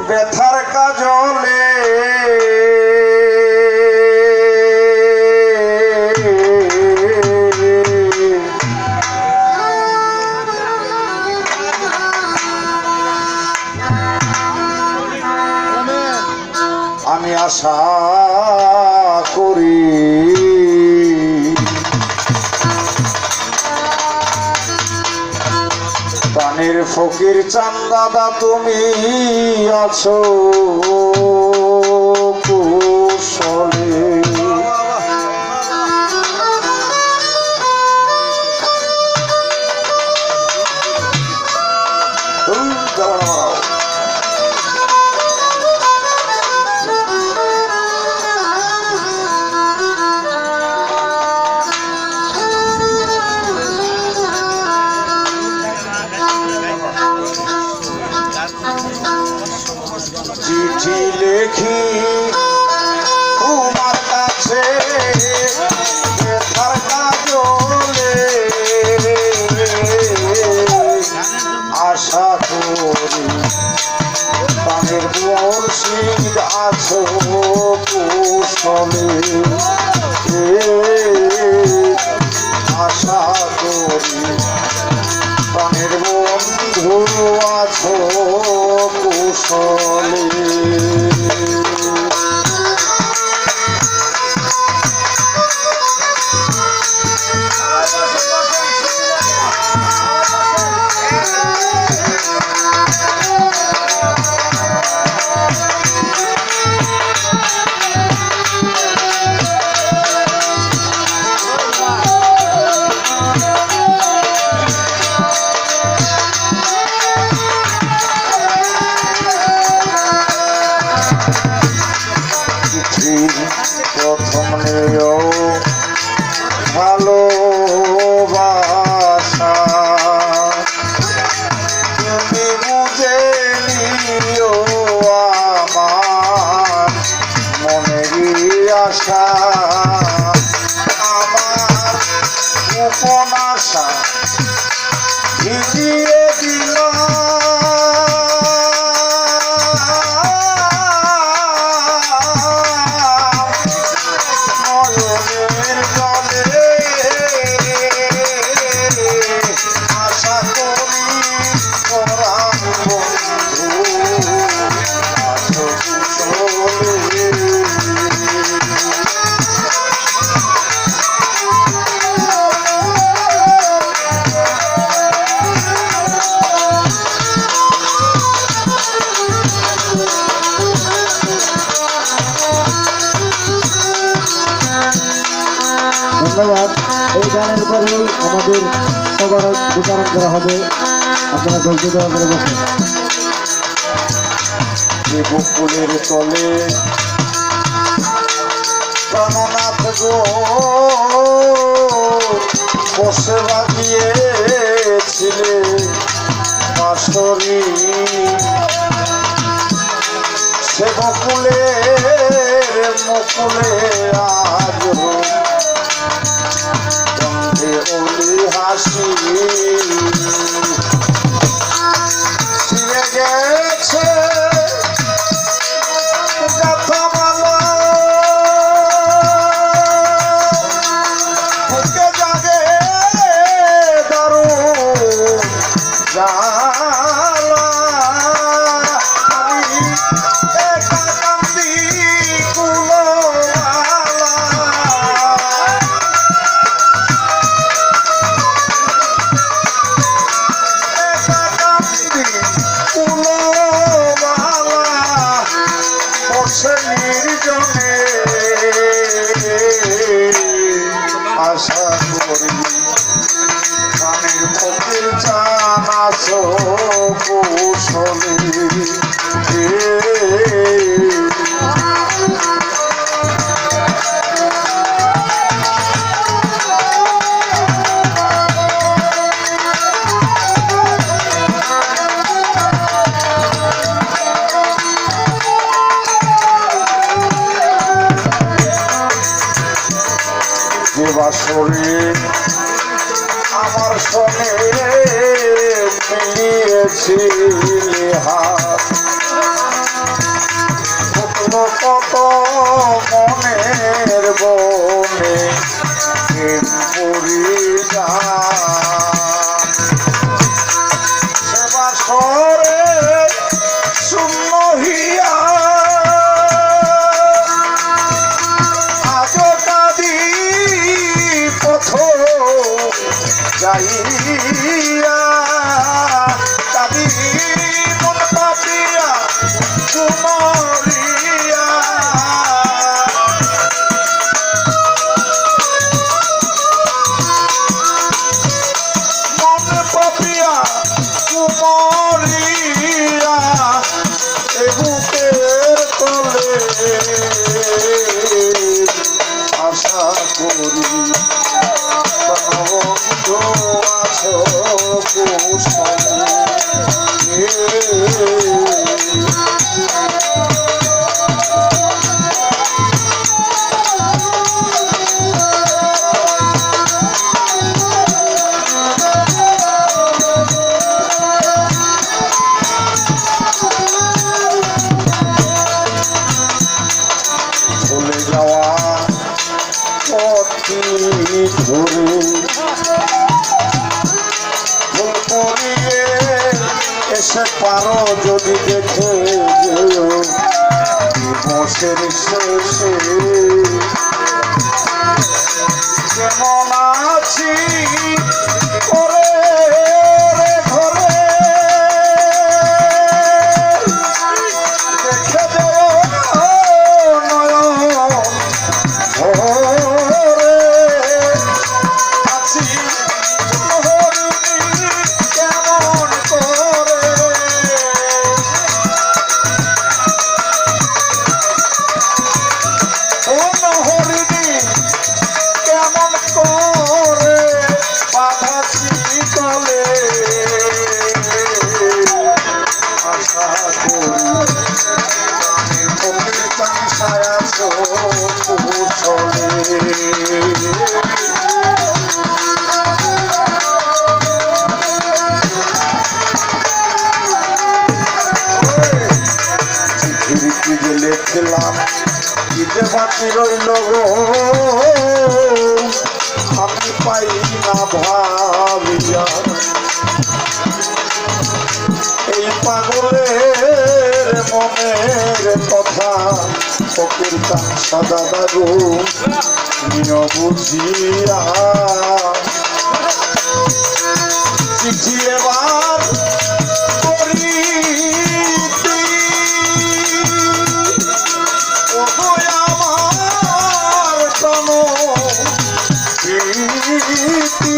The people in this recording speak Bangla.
ব্যথার কাজলে আমি আশা করি প্রাণের ফকির চাঁদ দাদা তুমি আছো কুশলে। চিঠি লেখি তোমার কাছে ব্যথার কাজলে আশা করি প্রাণের মুর্শিদ আছো কুশলে। আশা করি প্রাণের বন্ধু আছো কুশলে। প্রথম নিও ভালোবাসা তুমি বুঝে নিও আমার মনেরই আশা। আমার গোপন আশা ভিজিয়ে দিল ধন্যবাদ। এই গানের পরেই আমাদের সবার বিতরণ করা হবে, আপনারা ধৈর্য দেওয়া করে বসেন। বকুলের তলে প্রাণনাথ গো বসে বাজিয়েছিলে বাঁশরি, সে বকুলের মুকুলে আজ ওলি হাসি ছিঁড়ে গেছে গাথামালা, বুকে জাগে দারুণ জ্বালা। আমি একা কান্দি কুলোমালা, একা কান্দি কুলোমালা বসে নির্জনে। আশা করি প্রাণের ফকির চান আছো কুশলে। যে বাসরে আমার সঙ্গে মিলিয়েছিলে হাত, কত মনের বনে প্রেম পরিজা সেবা সরে শূন্য হিয়া আজ কাদি পথ যাইয়া কাদি মন পাপিয়া কুমারিয়া মন পাপিয়া কুমারিয়া এ বুকের তলে আশা করি বন্ধু আছো কুশলে চলে যাওয়া পথটি ধরে ভুল করিয়ে এসে পারো যদি দেখে যেও দিবসের শেষে কেমন আছি করে রে ঘরে দেখে যেও নয়ন ভরে আছি হরিণী কেমন করে কোন হরিণী কেমন করে বাধা চিতলে আশা করি ফকির চাংসায় আছো কুশলে চিঠির কি যে লিখলাম কি যে বাকি রইল গো আমি পাই না ভাবিয়া এই পাগলের মনের কথা ফকির চাংসা দাদা গো নিয় বুঝিয়া চিঠি এবার করিতি ওগো আমার প্রাণ প্রীতি